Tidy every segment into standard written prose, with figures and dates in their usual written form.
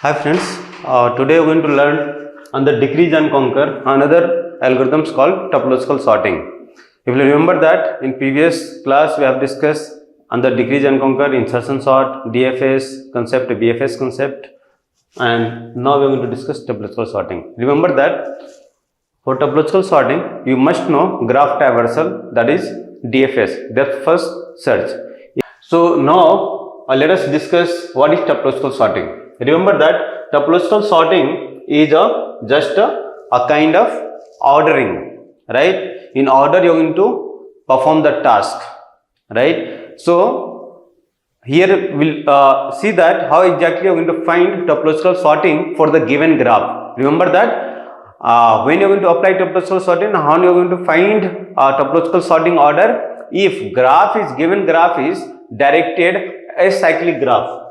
Hi friends, today we are going to learn on the decrease and conquer another algorithms called topological sorting. If you remember that in previous class we have discussed on the decrease and conquer, insertion sort, DFS concept, BFS concept, and now we are going to discuss topological sorting. Remember that for topological sorting you must know graph traversal, that is DFS, depth first search. So now let us discuss what is topological sorting. Remember that topological sorting is just a kind of ordering, right? In order you are going to perform the task, right? So here we'll see that how exactly you are going to find topological sorting for the given graph. Remember that when you are going to apply topological sorting, how you are going to find topological sorting order if given graph is directed acyclic graph.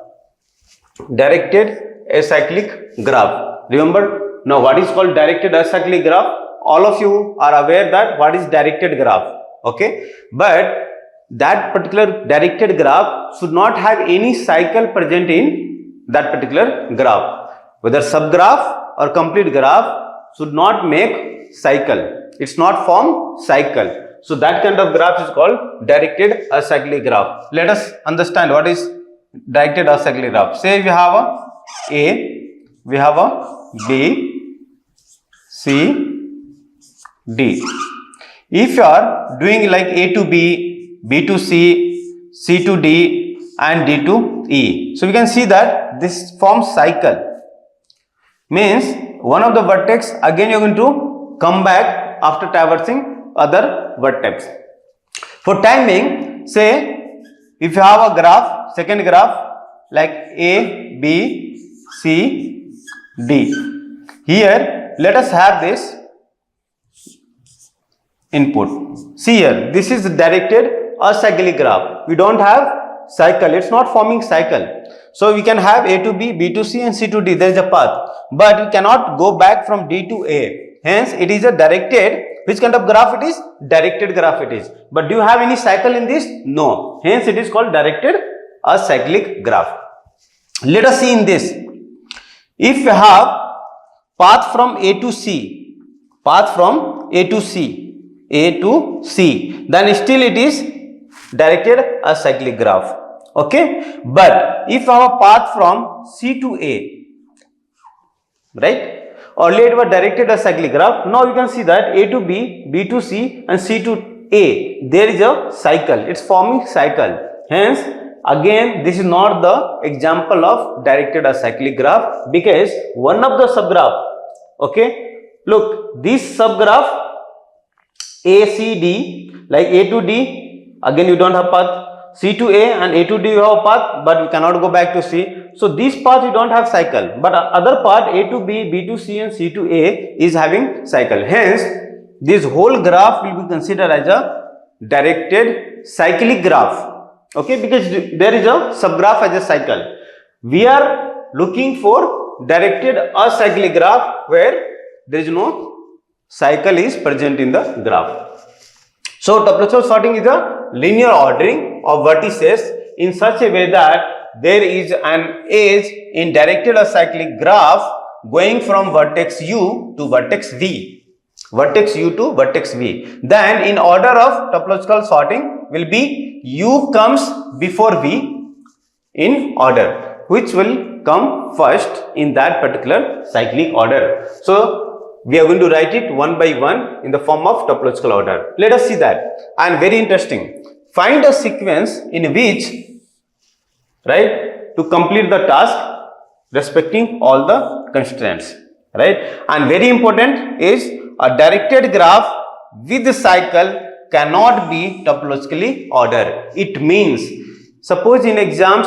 Directed acyclic graph. Remember now what is called directed acyclic graph? All of you are aware that what is directed graph, okay? But that particular directed graph should not have any cycle present in that particular graph. Whether subgraph or complete graph should not make cycle. It's not form cycle. So that kind of graph is called directed acyclic graph. Let us understand what is directed acyclic graph. Say we have a we have a B, C, D. If you are doing like A to B, B to C, C to D and D to E, so we can see that this forms cycle. Means one of the vertex again you are going to come back after traversing other vertex. For time being, say if you have a graph, second graph like A, B, C, D. Here let us have this input. See here, this is directed acyclic graph. We don't have cycle, it's not forming cycle. So we can have A to B, B to C and C to D, there is a path. But we cannot go back from D to A. Hence it is a directed, which kind of graph it is? Directed graph it is. But do you have any cycle in this? No. Hence it is called directed acyclic graph. Let us see in this. If you have path from A to C, path from A to C, A to C, then still it is directed acyclic graph. Okay. But if you have a path from C to A, right? Earlier it was directed acyclic graph. Now you can see that A to B, B to C and C to A, there is a cycle. It's forming cycle. Hence again this is not the example of directed acyclic graph, because one of the subgraph, okay, look this subgraph A, C, D, like A to D, again you don't have path. C to A and A to D you have a path, but we cannot go back to C. So this path you don't have cycle, but other part A to B, B to C and C to A is having cycle. Hence this whole graph will be considered as a directed cyclic graph. Okay, because there is a subgraph as a cycle. We are looking for directed acyclic graph where there is no cycle is present in the graph. So topological sorting is a linear ordering of vertices in such a way that there is an edge in directed acyclic graph going from vertex U to vertex V. Vertex U to vertex V. Then in order of topological sorting will be U comes before V in order, which will come first in that particular cyclic order. So we are going to write it one by one in the form of topological order. Let us see that. And very interesting, find a sequence in which, right, to complete the task respecting all the constraints, right? And very important is a directed graph with cycle cannot be topologically ordered. It means, suppose in exams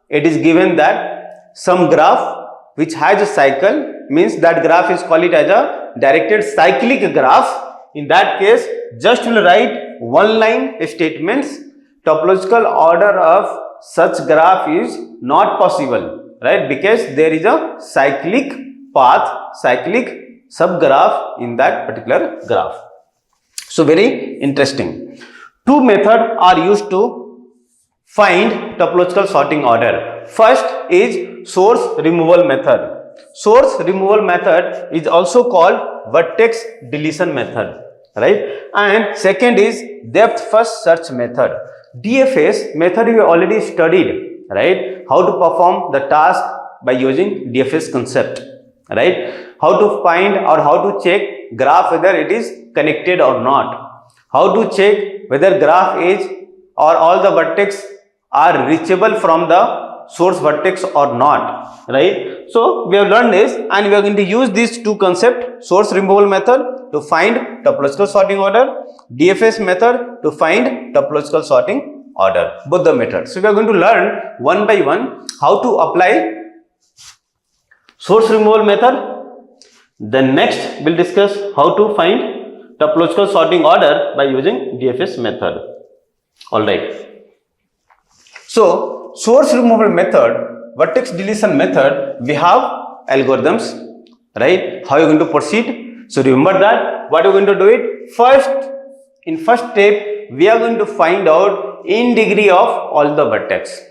it is given that some graph which has a cycle, means that graph is called it as a directed cyclic graph. In that case just will write one line statements. Topological order of such graph is not possible, right? Because there is a cyclic path, cyclic subgraph in that particular graph. So very interesting. Two methods are used to find topological sorting order. First is source removal method. Source removal method is also called vertex deletion method, right? And second is depth first search method. DFS method we already studied, right? How to perform the task by using DFS concept, right? How to find or how to check graph whether it is connected or not. How to check whether graph edge or all the vertex are reachable from the source vertex or not, right? So we have learned this, and we are going to use these two concepts, source removal method to find topological sorting order, DFS method to find topological sorting order, both the methods. So we are going to learn one by one how to apply source removal method. Then next we'll discuss how to find topological sorting order by using DFS method. Alright. So source removal method, vertex deletion method, we have algorithms, right? How you are going to proceed? So remember that what you are going to do it first. In first step, we are going to find out in degree of all the vertex.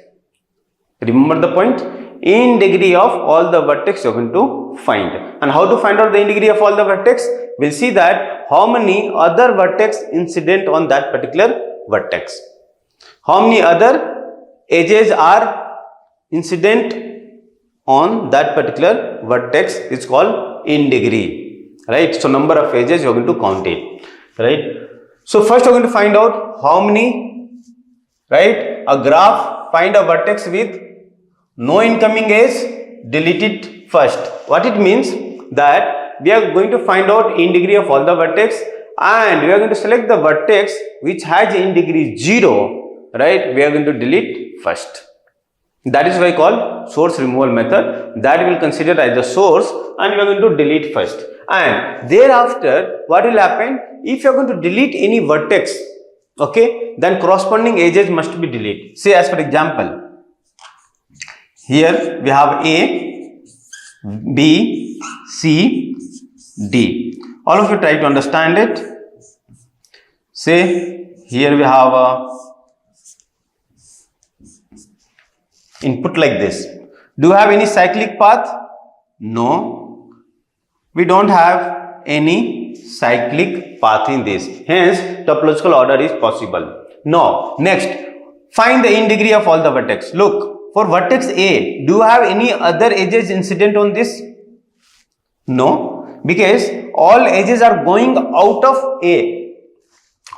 Remember the point? In degree of all the vertex you are going to find. And how to find out the in degree of all the vertex? We'll see that how many other vertex incident on that particular vertex. How many other edges are incident on that particular vertex is called in degree, right? So number of edges you are going to count it, right? So first you are going to find out how many, right? A graph, find a vertex with no incoming edge, delete it first. What it means that we are going to find out in degree of all the vertex, and we are going to select the vertex which has in degree 0, right? We are going to delete first. That is why called source removal method. That will consider as the source, and we are going to delete first. And thereafter, what will happen? If you are going to delete any vertex, okay, then corresponding edges must be deleted. Say as for example, here we have A, B, C, D. All of you try to understand it. Say here we have a input like this. Do you have any cyclic path? No, we don't have any cyclic path in this. Hence, topological order is possible. Now, next, find the in degree of all the vertex. Look, for vertex A, do you have any other edges incident on this? No, because all edges are going out of A.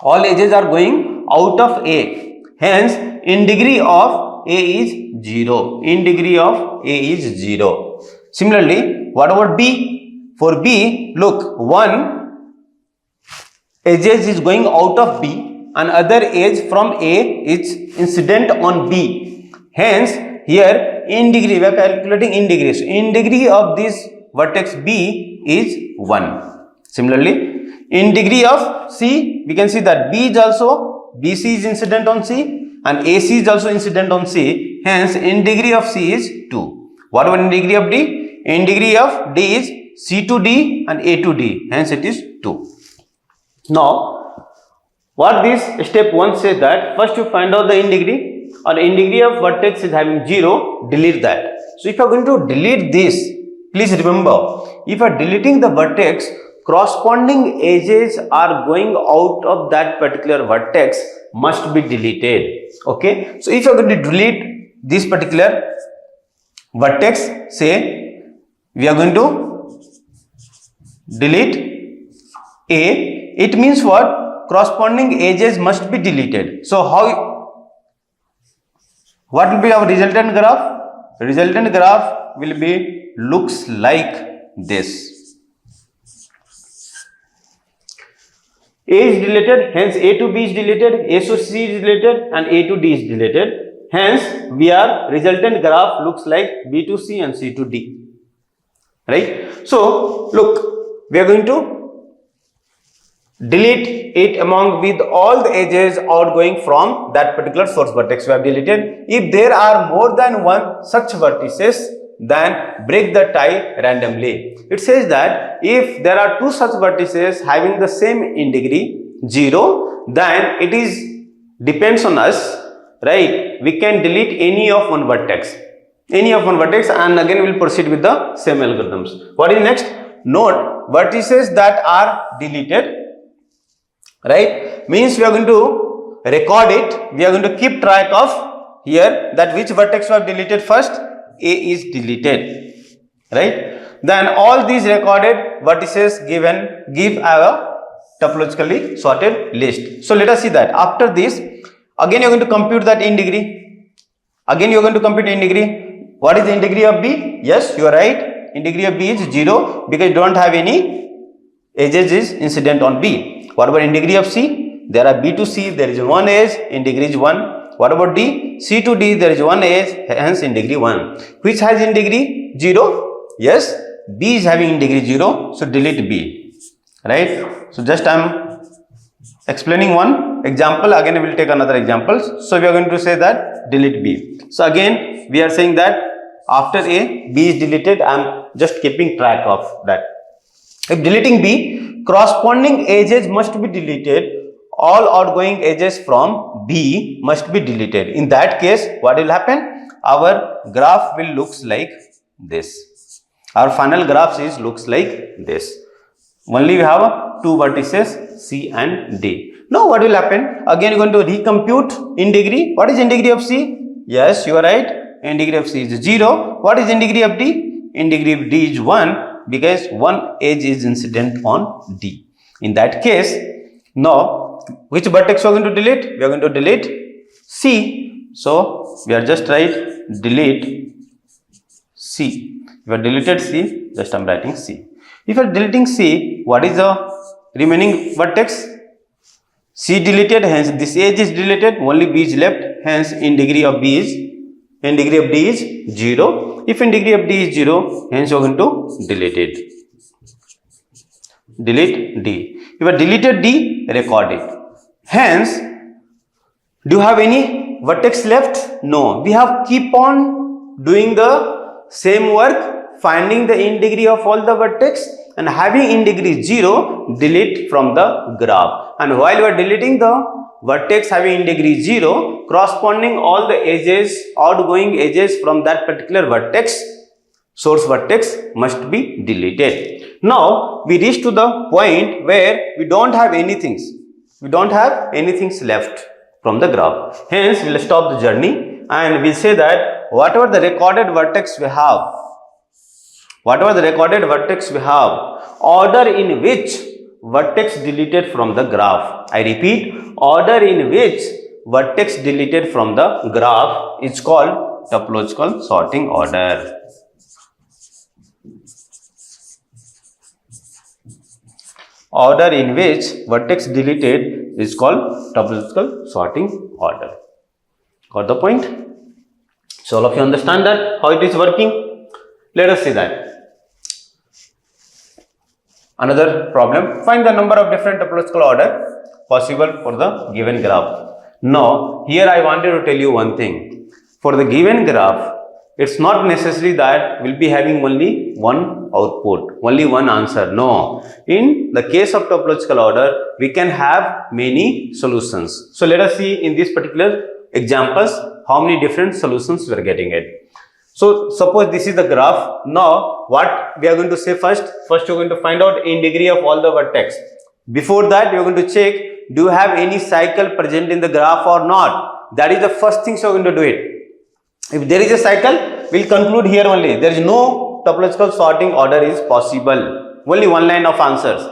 All edges are going out of A. Hence, in degree of A is 0. In degree of A is 0. Similarly, what about B? For B, look, one edges is going out of B, and other edge from A is incident on B. Hence, here in degree we are calculating in degree. So, in degree of this vertex B is 1. Similarly, in degree of C, we can see that B is also, BC is incident on C, and AC is also incident on C. Hence, in degree of C is 2. What about in degree of D? In degree of D is C to D and A to D. Hence, it is 2. Now, what this step 1 says that first you find out the in degree, or in degree of vertex is having 0, delete that. So, if you are going to delete this, please remember, if you are deleting the vertex, corresponding edges are going out of that particular vertex must be deleted. Okay. So, if you are going to delete this particular vertex, say we are going to delete A, it means what? Corresponding edges must be deleted. So, what will be our resultant graph? Resultant graph will be looks like this. A is deleted, hence A to B is deleted, A to C is deleted, and A to D is deleted. Hence, we are resultant graph looks like B to C and C to D. Right? So, look, we are going to delete it among with all the edges outgoing from that particular source vertex we have deleted. If there are more than one such vertices, then break the tie randomly. It says that if there are two such vertices having the same in degree 0, then it is depends on us, right? We can delete any of one vertex. any of one vertex, and again we will proceed with the same algorithms. What is next? Note vertices that are deleted, right? Means we are going to record it, we are going to keep track of here that which vertex we have deleted first. A is deleted, right? Then all these recorded vertices give a topologically sorted list. So let us see that. After this, again you are going to compute that in degree. Again you are going to compute in degree. What is the in degree of B? Yes, you are right. In degree of B is 0 because you don't have any edges is incident on B. What about in degree of C? There are B to C, there is one edge, in degree is 1. What about D? C to D, there is one edge, hence in degree 1. Which has in degree 0? Yes, B is having in degree 0, so delete B. Right? So just I am explaining one example, again we will take another example. So we are going to say that delete B. So again we are saying that after A, B is deleted, I am just keeping track of that. If deleting B, corresponding edges must be deleted. All outgoing edges from B must be deleted. In that case, what will happen? Our graph will looks like this. Our final graph looks like this. Only we have two vertices C and D. Now what will happen? Again you are going to recompute in degree. What is in degree of C? Yes, you are right. In degree of C is 0. What is in degree of D? In degree of D is 1 because one edge is incident on D. In that case, now which vertex we are going to delete? We are going to delete C. So we are just write delete C. If you are deleted C, just I am writing C. If you are deleting C, what is the remaining vertex? C deleted, hence this edge is deleted, only B is left, hence in degree of D is 0. If in degree of D is 0, hence you are going to delete it. Delete D. If you have deleted D, record it. Hence, do you have any vertex left? No. We have keep on doing the same work, finding the in degree of all the vertex and having in degree 0, delete from the graph. And while you are deleting the vertex having in degree 0, corresponding all the edges, outgoing edges from that particular vertex, source vertex must be deleted. Now we reach to the point where we don't have anything. We don't have anything left from the graph. Hence we will stop the journey and we will say that whatever the recorded vertex we have, order in which vertex deleted from the graph. I repeat, order in which vertex deleted from the graph is called topological sorting order. Order in which vertex deleted is called topological sorting order. Got the point? So all of you understand that how it is working? Let us see that. Another problem, find the number of different topological order possible for the given graph. Now here I wanted to tell you one thing. For the given graph, it's not necessary that we'll be having only one output, only one answer. No. In the case of topological order, we can have many solutions. So let us see in these particular examples how many different solutions we are getting it. So suppose this is the graph. Now what we are going to say first you are going to find out in degree of all the vertex. Before that you are going to check, do you have any cycle present in the graph or not? That is the first thing you are going to do it. If there is a cycle, we will conclude here only. There is no topological sorting order is possible. Only one line of answers.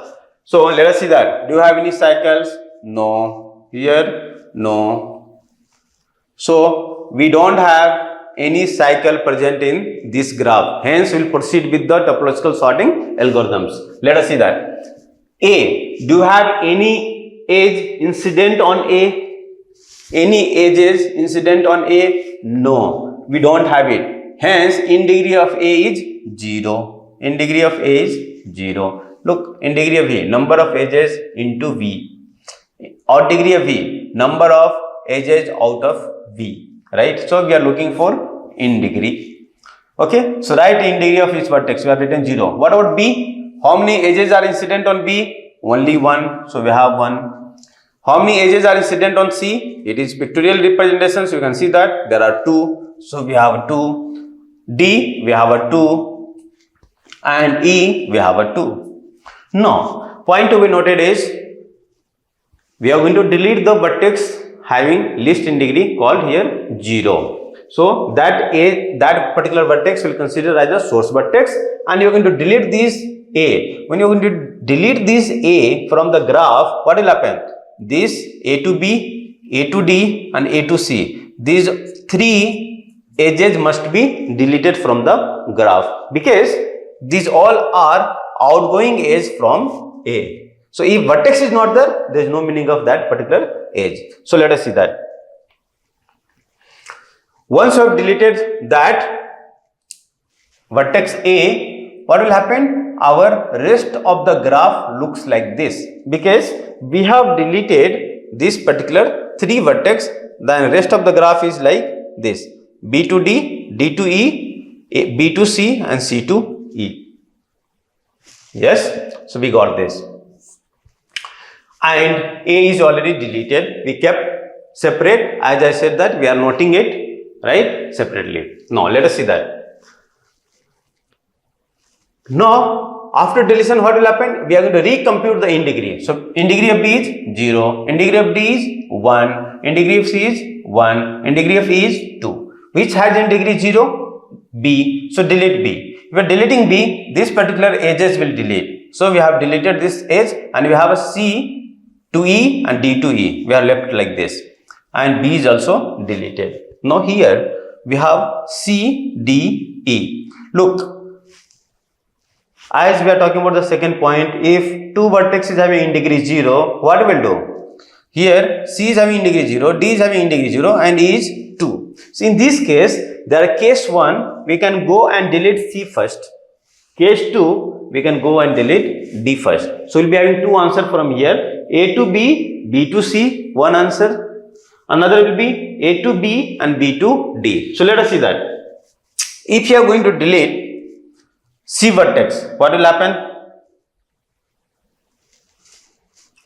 So let us see that. Do you have any cycles? No. Here? No. So we don't have any cycle present in this graph. Hence we will proceed with the topological sorting algorithms. Let us see that. A. Do you have any edge incident on A? Any edges incident on A? No, we don't have it. Hence, in degree of A is 0. In degree of A is 0. Look, in degree of V, number of edges into V. Odd degree of V, number of edges out of V. Right? So, we are looking for in degree. Okay? So, write in degree of each vertex. We have written 0. What about B? How many edges are incident on B? Only 1. So, we have 1. How many edges are incident on C? It is pictorial representation, so you can see that there are 2. So we have 2. D we have a 2, and E we have a 2. Now, point to be noted is we are going to delete the vertex having least in degree called here 0. So that particular vertex will consider as a source vertex, and you are going to delete these A. When you are going to delete this A from the graph, what will happen? This A to B, A to D and A to C, these 3 edges must be deleted from the graph, because these all are outgoing edge from A. So if vertex is not there, there is no meaning of that particular edge. So let us see that. Once you have deleted that vertex A, what will happen? Our rest of the graph looks like this, because we have deleted this particular 3 vertex. Then rest of the graph is like this: B to D, D to E, B to C and C to E. Yes, so we got this. And A is already deleted. We kept separate, as I said that we are noting it right separately. Now let us see that. Now after deletion, what will happen? We are going to recompute the in degree. So in degree of B is 0, in degree of D is 1, in degree of C is 1, in degree of E is 2. Which has in degree 0? B. So delete B. If we are deleting B, this particular edges will delete. So we have deleted this edge, and we have a C to E and D to E. We are left like this, and B is also deleted. Now here we have C, D, E. Look, as we are talking about the second point, if 2 vertex is having in degree 0, what we will do? Here C is having in degree 0, D is having in degree 0 and E is 2. So in this case, there case 1, we can go and delete C first. Case 2, we can go and delete D first. So we'll be having 2 answers from here: A to B, B to C, one answer. Another will be A to B and B to D. So let us see that. If you are going to delete C vertex, what will happen?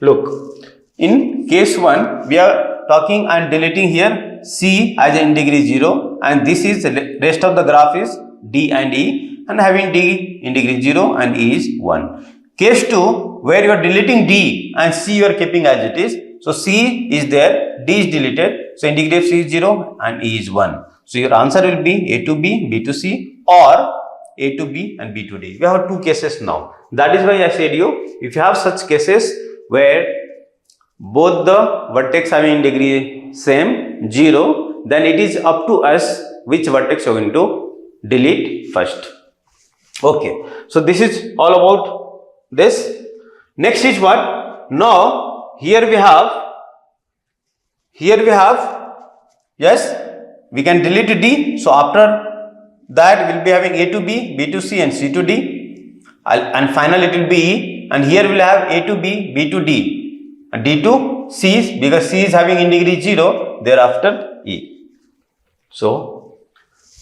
Look, in case 1, we are talking and deleting here C as in degree 0, and this is the rest of the graph is D and E, and having D in degree 0 and E is 1. Case 2, where you are deleting D and C you are keeping as it is. So C is there, D is deleted, so in degree of C is 0 and E is 1. So your answer will be A to B, B to C, or A to B and B to D. We have 2 cases now. That is why I said you, if you have such cases where both the vertex having in degree same 0, then it is up to us which vertex you are going to delete first. Okay, so this is all about this. Next is what? Now here we have, yes, we can delete D. So after that we will be having A to B, B to C and C to D, and finally it will be E, and here we will have A to B, B to D and D to C, because C is having in degree 0, thereafter E. So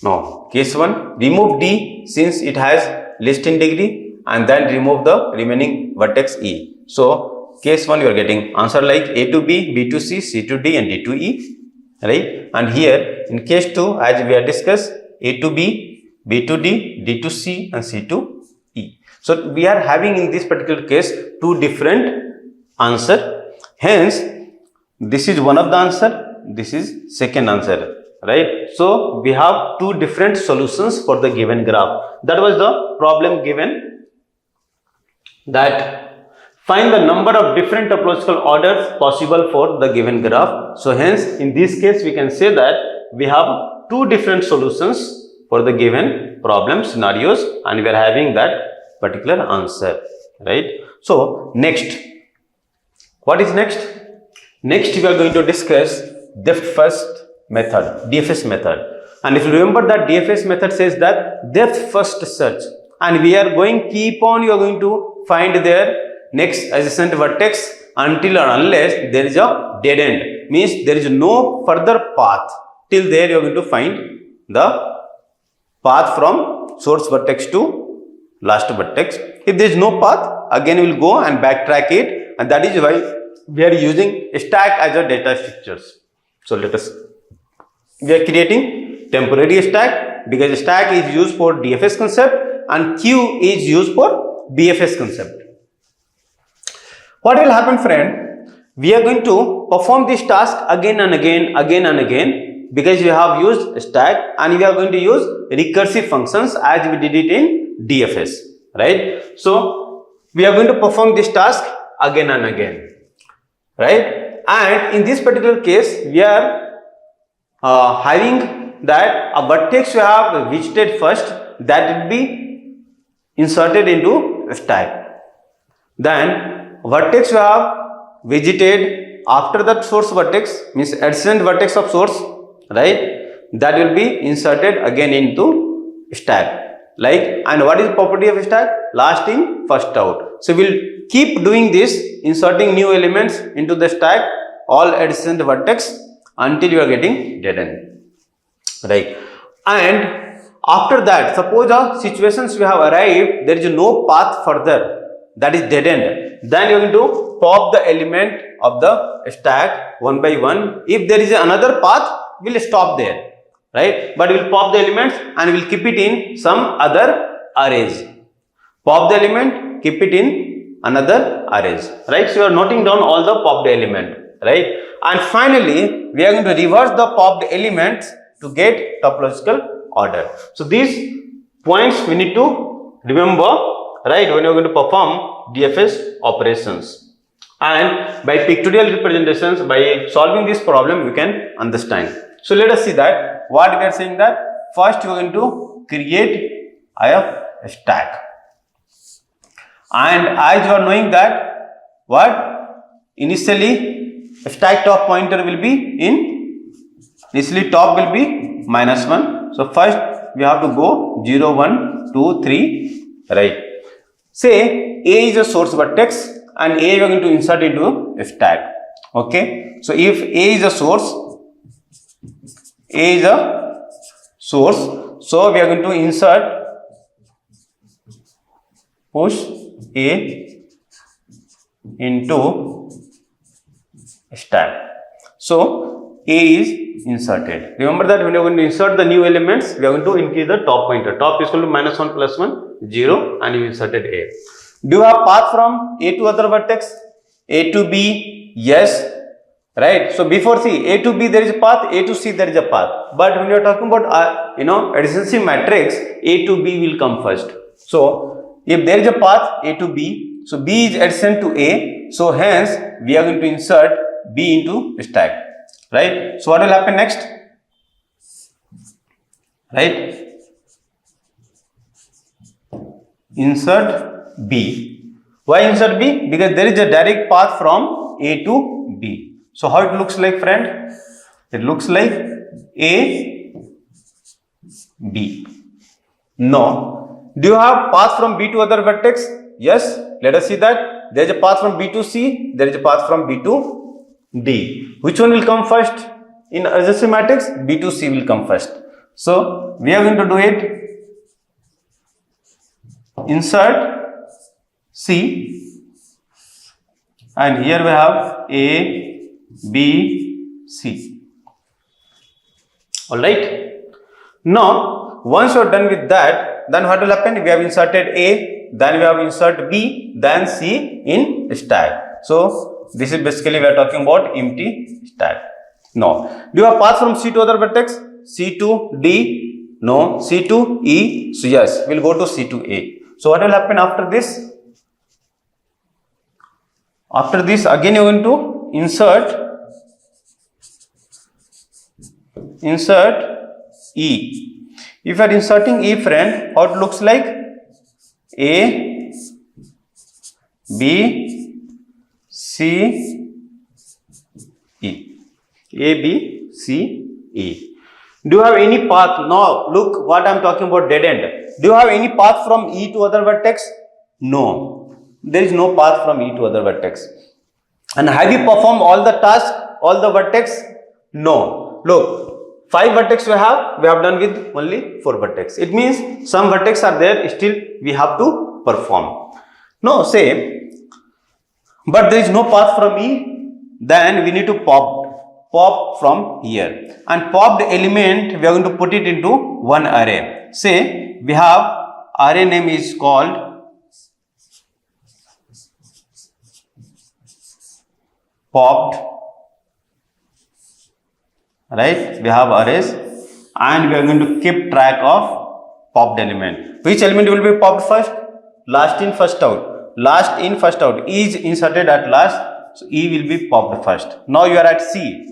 now case 1, remove D since it has least in degree, and then remove the remaining vertex E. So case 1 you are getting answer like A to B, B to C, C to D and D to E, right? And here in case 2, as we have discussed, A to B, B to D, D to C and C to E. So we are having in this particular case 2 different answer. Hence this is one of the answer, this is second answer, right? So we have 2 different solutions for the given graph. That was the problem given, that find the number of different topological orders possible for the given graph. So hence in this case we can say that we have 2 different solutions for the given problem scenarios, and we are having that particular answer, right? So next, what is next? Next we are going to discuss depth first method, DFS method. And if you remember that DFS method says that depth first search, and we are going you are going to find their next adjacent vertex until or unless there is a dead end, means there is no further path. Till there you are going to find the path from source vertex to last vertex. If there is no path, again we will go and backtrack it, and that is why we are using a stack as a data structures. So let us, we are creating temporary stack because stack is used for DFS concept and queue is used for BFS concept. What will happen, friend? We are going to perform this task again and again, because we have used stack and we are going to use recursive functions as we did it in DFS, right? So we are going to perform this task again and again, right? And in this particular case, we are having that a vertex we have visited first, that will be inserted into stack. Then vertex we have visited after that source vertex, means adjacent vertex of source, right? That will be inserted again into stack. Like, and what is the property of stack? Last in, first out. So we'll keep doing this, inserting new elements into the stack, all adjacent vertex, until you are getting dead end, right? And after that, suppose our situations we have arrived, there is no path further, that is dead end. Then you are going to pop the element of the stack one by one. If there is another path, we'll stop there, right? But we'll pop the elements and we'll keep it in some other arrays. Pop the element, keep it in another arrays, right? So you are noting down all the popped element, right? And finally, we are going to reverse the popped elements to get topological order. So these points we need to remember, right, when you are going to perform DFS operations. And by pictorial representations, by solving this problem, you can understand. So let us see that what we are saying, that first you are going to create a stack. And as you are knowing that what initially stack top pointer will be in, initially top will be -1. So first we have to go 0, 1, 2, 3, right? Say A is a source vertex and A we are going to insert into a stack. Okay, so if A is a source, so we are going to insert, push A into stack. So A is inserted. Remember that when you are going to insert the new elements, we are going to increase the top pointer. Top is equal to -1 + 1, 0, and you inserted A. Do you have path from A to other vertex? A to B, yes, right? So before C, A to B there is a path, A to C there is a path. But when you are talking about adjacency matrix, A to B will come first. So if there is a path A to B, so B is adjacent to A, so hence we are going to insert B into stack, right? So what will happen next, right? Insert B. Why insert B? Because there is a direct path from A to B. So how it looks like, friend? It looks like A, B. No. Do you have path from B to other vertex? Yes. Let us see that. There is a path from B to C. There is a path from B to D. Which one will come first? In adjacency matrix, B to C will come first. So we are going to do it. Insert C, and here we have A, B, C. Alright. Now, once you are done with that, then what will happen? We have inserted A, then we have inserted B, then C in stack. So, this is basically we are talking about empty stack. No. Do you have path from C to other vertex? C to D? No. C to E? So, yes, we will go to C to A. So, what will happen after this? After this, again you are going to insert E. If you are inserting E, friend, how it looks like? A, B, C, E. A, B, C, E. Do you have any path? Now, look what I am talking about, dead end. Do you have any path from E to other vertex? No. There is no path from E to other vertex. And have you performed all the tasks, all the vertex? No. Look, 5 vertex we have done with only 4 vertex. It means some vertex are there, still we have to perform. No, say, but there is no path from E, then we need to pop pop from here, and popped element we are going to put it into one array. Say we have array name is called popped, right? We have arrays and we are going to keep track of popped element. Which element will be popped first? Last in first out. Last in first out. E is inserted at last, so E will be popped first. Now you are at C.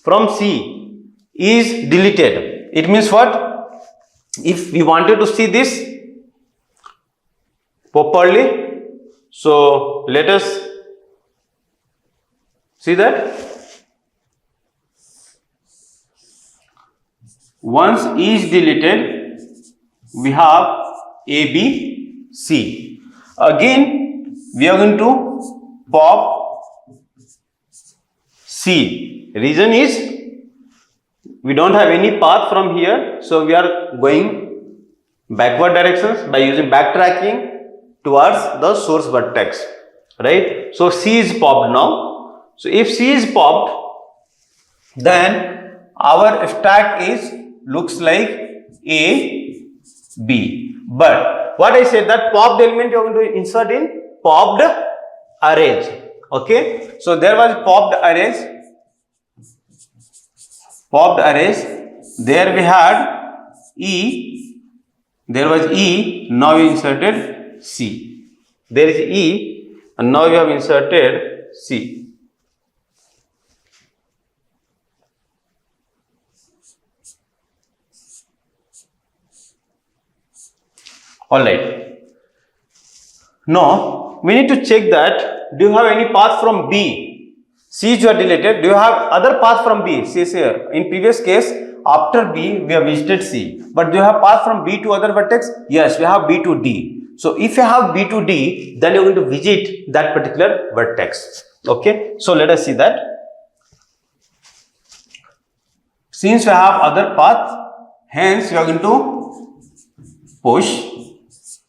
From C, E is deleted. It means what? If we wanted to see this properly, so let us see that. Once E is deleted, we have A, B, C. Again, we are going to pop C. Reason is we don't have any path from here, so we are going backward directions by using backtracking towards the source vertex, right? So C is popped now. So if C is popped, then our stack is looks like A, B. But what I said, that popped element you are going to insert in popped arrays. Okay, so there was popped arrays. Popped arrays. There we had E. There was E. Now we inserted C. There is E, and now we have inserted C. Alright. Now we need to check that, do you have any path from B? C is deleted. Do you have other path from B? See here. In previous case, after B we have visited C. But do you have path from B to other vertex? Yes, we have B to D. So if you have B to D, then you are going to visit that particular vertex. Okay. So let us see that. Since we have other path, hence we are going to push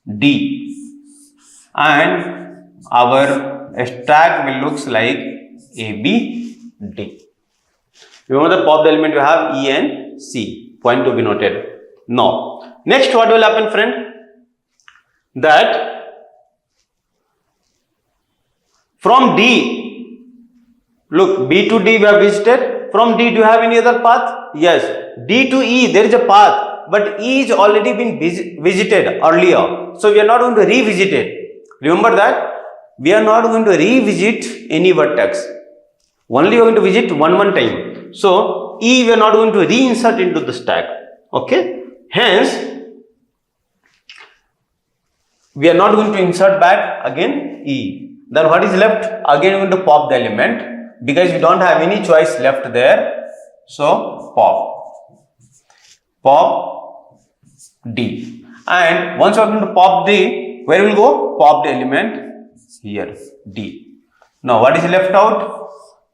D, and our stack will looks like A, B, D. Remember the popped element we have E and C. Point to be noted. Now, next what will happen, friend? That from D, look, B to D we have visited. From D, do you have any other path? Yes. D to E, there is a path. But E is already been visited earlier. So we are not going to revisit it. Remember that? We are not going to revisit any vertex. Only we are going to visit one time. So E we are not going to reinsert into the stack. Okay? Hence, we are not going to insert back again E. Then what is left? Again we are going to pop the element because we don't have any choice left there. So pop D, and once you are going to pop D, where will go? Pop the element here, D. Now what is left out?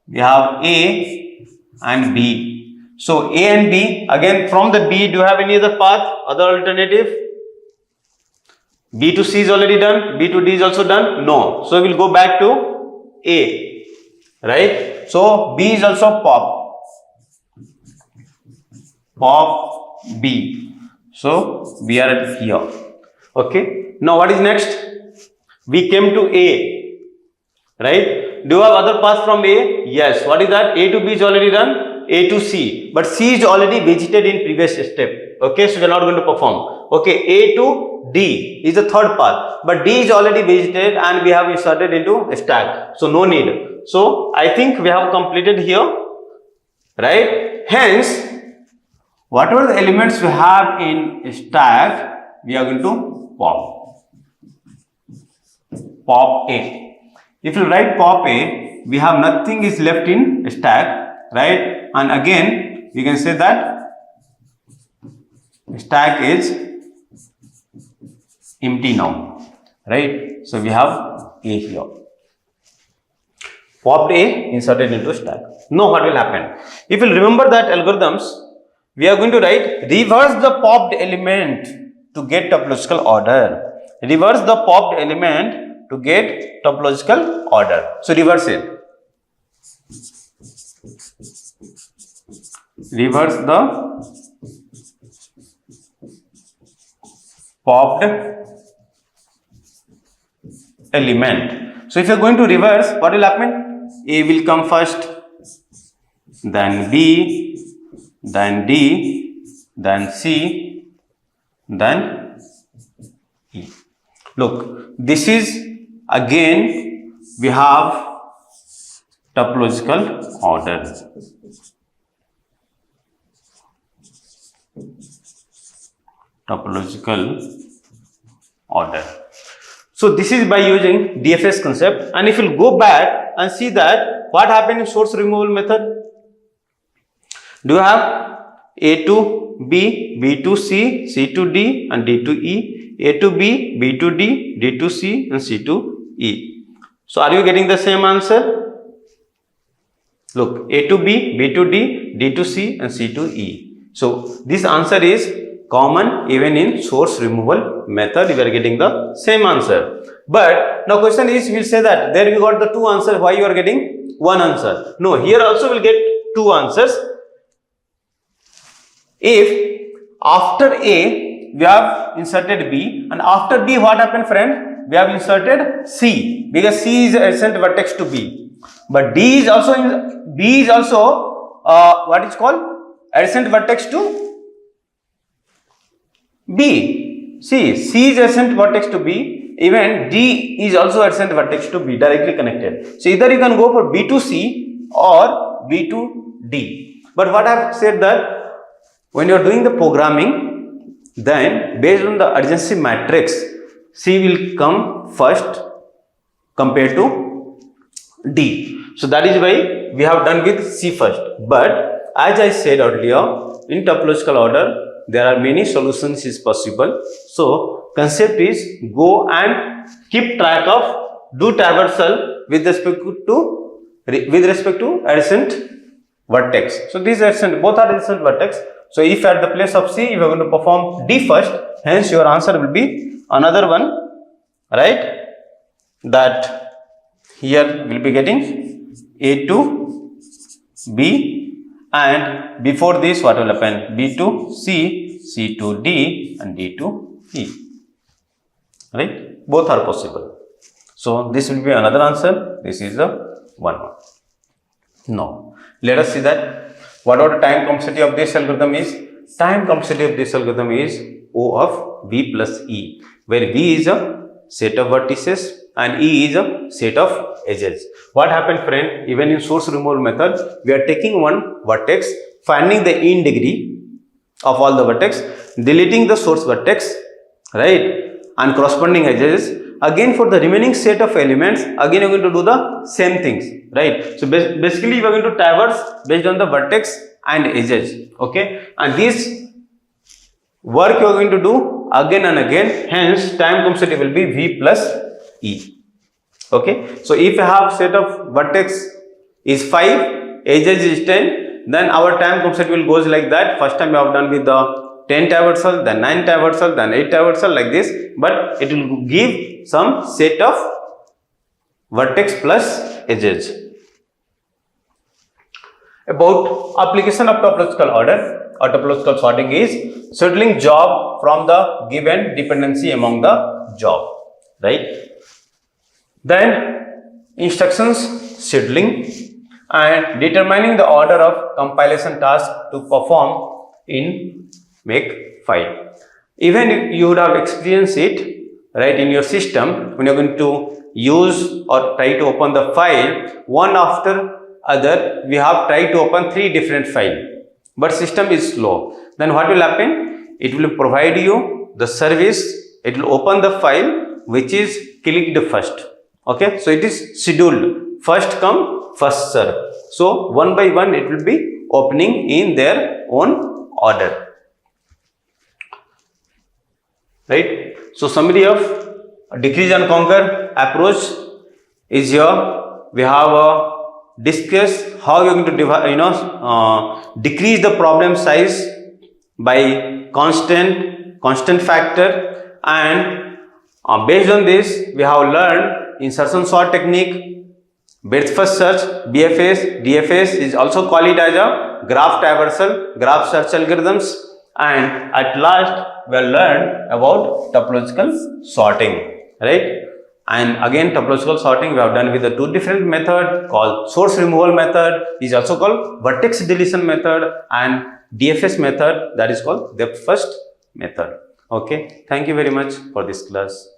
We have A and B. So A and B, again from the B, do you have any other path, other alternative? B to C is already done, B to D is also done? No. So we will go back to A, right? So B is also pop B. So we are at here. Okay. Now what is next? We came to A, right? Do you have other path from A? Yes. What is that? A to B is already done. A to C. But C is already visited in previous step. Okay. So we are not going to perform. Okay. A to D is the third path. But D is already visited and we have inserted into a stack. So no need. So I think we have completed here. Right? Hence, whatever the elements we have in stack, we are going to pop A. If you write pop A, we have nothing is left in stack, right? And again, we can say that stack is empty now, right? So we have A here. Popped A inserted into stack. Now what will happen? If you remember that algorithms, we are going to write reverse the popped element to get topological order. Reverse the popped element to get topological order. So reverse it. reverse the popped element. So if you are going to reverse, what will happen? A will come first, then B, then D, then C, then E. Look, this is again we have topological order. Topological order. So this is by using DFS concept, and if you go back and see that what happened in source removal method, do you have A to B, B to C, C to D and D to E, A to B, B to D, D to C and C to E. So are you getting the same answer? Look, A to B, B to D, D to C and C to E. So this answer is common even in source removal method. We are getting the same answer. But now question is, we will say that there we got the two answers, why you are getting one answer? No, here also we will get two answers. If after A we have inserted B, and after B what happened, friend? We have inserted C, because C is adjacent vertex to B. But B is also what is called adjacent vertex to B. C is adjacent vertex to B, even D is also adjacent vertex to B, directly connected. So either you can go for B to C or B to D. But what I have said that when you are doing the programming, then based on the adjacency matrix, C will come first compared to D. So that is why we have done with C first. But as I said earlier, in topological order, there are many solutions is possible. So concept is go and keep track of, do traversal with respect to adjacent vertex. So these adjacent, both are adjacent vertex. So if at the place of C, you are going to perform D first, hence your answer will be another one, right? That here will be getting A to B, and before this what will happen? B to C, C to D and D to E, right? Both are possible. So this will be another answer. This is the one. Now let us see that what are the time complexity of this algorithm is. Time complexity of this algorithm is O of V plus E, where V is a set of vertices and E is a set of edges. What happened, friend? Even in source removal method, we are taking one vertex, finding the mean degree of all the vertex, deleting the source vertex, right, and corresponding edges. Again for the remaining set of elements, again you are going to do the same things, right? So basically you are going to traverse based on the vertex and edges, okay? And this work you are going to do again and again, hence time complexity will be V plus E, okay? So if you have set of vertex is 5, edges is 10, then our time complexity will goes like that. First time you have done with the 10 traversal, then 9 traversal, then 8 traversal, like this, but it will give some set of vertex plus edges. About application of topological order or topological sorting is settling job from the given dependency among the job, right? Then instructions scheduling and determining the order of compilation task to perform in make file. Even if you would have experienced it, right, in your system, when you are going to use or try to open the file, one after other, we have tried to open 3 different files, but system is slow. Then what will happen? It will provide you the service, it will open the file which is clicked first, okay? So it is scheduled, first come, first serve. So one by one it will be opening in their own order, right? So summary of decrease and conquer approach is here. We have discuss how you are going to divide, decrease the problem size by constant factor, and based on this we have learned insertion sort technique, Breadth first search, BFS, DFS is also called it as a graph traversal, graph search algorithms, and at last we have learned about topological sorting, right? And again, topological sorting we have done with the two different method called source removal method, is also called vertex deletion method, and DFS method, that is called depth first method. Okay, thank you very much for this class.